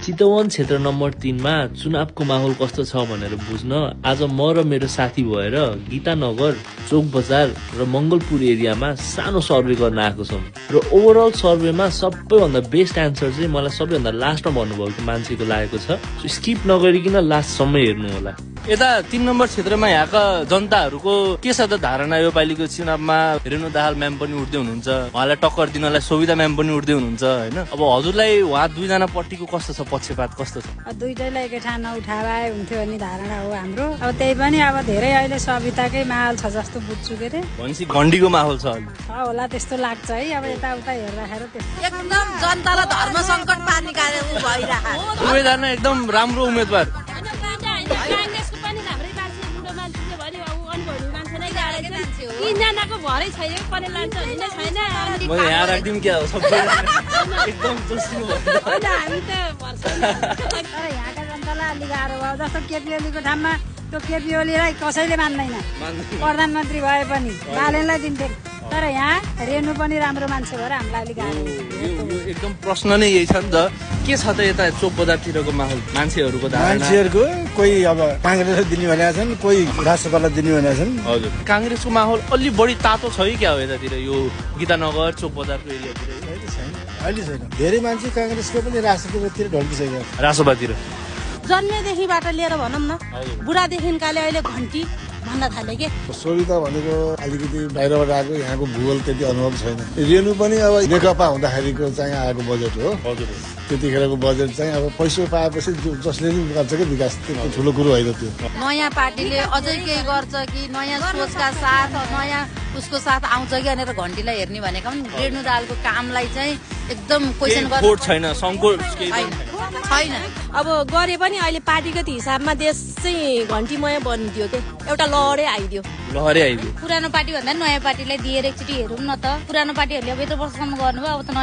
चितवन क्षेत्र नम्बर 3 मा चुनावको माहौल कस्तो छ भनेर बुझ्न आज म र मेरो साथी भएर गीतानगर, चोक बजार र मंगलपुर एरियामा सानो सर्वे गर्न आएको छौं। र ओभरअल सर्वेमा सबैभन्दा बेस्ट एन्सर चाहिँ मलाई सबैभन्दा लास्टमा भन्नुभएको मान्छेको लागेको छ। सो स्किप नगरिकन लास्टसम्म हेर्नु होला। यता 3 नम्बर क्षेत्रमा यहाँका जनताहरूको के छ त धारणा? यो पालिको चुनावमा रेणु दाहाल म्याम पनि उठ्दै हुनुहुन्छ, उहाँलाई टक्कर दिनलाई सोभिता म्याम पनि उठ्दै हुनुहुन्छ हैन। अब हजुरलाई उहाँ दुईजना पट्टिको कस्तो छ, पक्षपात कस्तो छ? दुईटैलाई एकै ठाउँ नउठाए हुन्थ्यो भन्ने धारणा हो हाम्रो। अब त्यही पनि अब धेरै अहिले सविताकै माहौल छ जस्तो बुझ्छु के रे। भनेपछि घण्डीको माहौल छ अहिले। होला त्यस्तो लाग्छ है। अब यताउता हेर्दाखेरि त्यस्तो एकदम जनतालाई धर्म संकट पार्ने कार्य भइरहेको छ। दुवैजना एकदम राम्रो उम्मेदवार। तीनजनाको भरै छैन, परे लान्छ भन्ने नै छैन। म यहाँ राख्दिम क्या हो सबै एकदम जोसिनु भयो। हामी त भर्छ। तर यहाँका जनतालाई अलि गाह्रो भयो। जस्तो केपी ओलीको ठाउँमा त्यो केपी ओलीलाई कसैले मान्दैन, प्रधानमन्त्री भए पनि बालेनलाई दिन्थे। तर यहाँ रेणु पनि राम्रो मान्छे भएर हामीलाई अलिक गाह्रो यो एकदम प्रश्न नै यही छ नि त। के छ त यता चोक बजारतिरको माहौल, मान्छेहरूको धारणा? मान्छेहरूको कोही अब कांग्रेसलाई दिने भनेका छन्, कोही राष्ट्रपाललाई दिने भनेका छन्। हजुर, कांग्रेसको माहौल अलि बढी तातो छ कि क्या हो यतातिर, यो गीतानगर चोक बजारको एरियातिर? अहिले छैन, धेरै मान्छे कांग्रेसको पनि राष्ट्रपतितिर ढल्किसकेको छ। रासोपातिर जन्मेदेखिबाट लिएर भनौँ न, बुढादेखिकाले अहिले घन्टी भन्न थाले के। सोभिता भनेको अलिकति बाहिरबाट आएको, यहाँको भूगोल त्यति अनुभव छैन। रेणु पनि अब नेकपा हुँदाखेरिको चाहिँ आएको बजेट हो। हजुर, त्यतिखेरको बजेट चाहिँ अब पैसा पाएपछि जसले पनि गर्छ कि विकास, त्यस्तो ठुलो कुरो होइन त्यो। नयाँ पार्टीले अझै केही गर्छ कि नयाँ सोचका साथ नयाँ उसको साथ आउँछ कि भनेर घन्टीलाई हेर्ने भनेको पनि रेणु दाहालको कामलाई चाहिँ एकदम क्वेसन खोट छैन, सङ्कोच छैन। अब गरे पनि अहिले पार्टीगत हिसाबमा देश चाहिँ घन्टीमय बनिदियो के, एउटा लहरै आइदियो। लहरै आइदियो। पुरानो पार्टी भन्दा नयाँ पार्टीलाई दिएर एकचोटि हेरौँ न त। पुरानो पार्टीहरूले अब यत्रो वर्षसम्म गर्नुभयो, अब त नयाँ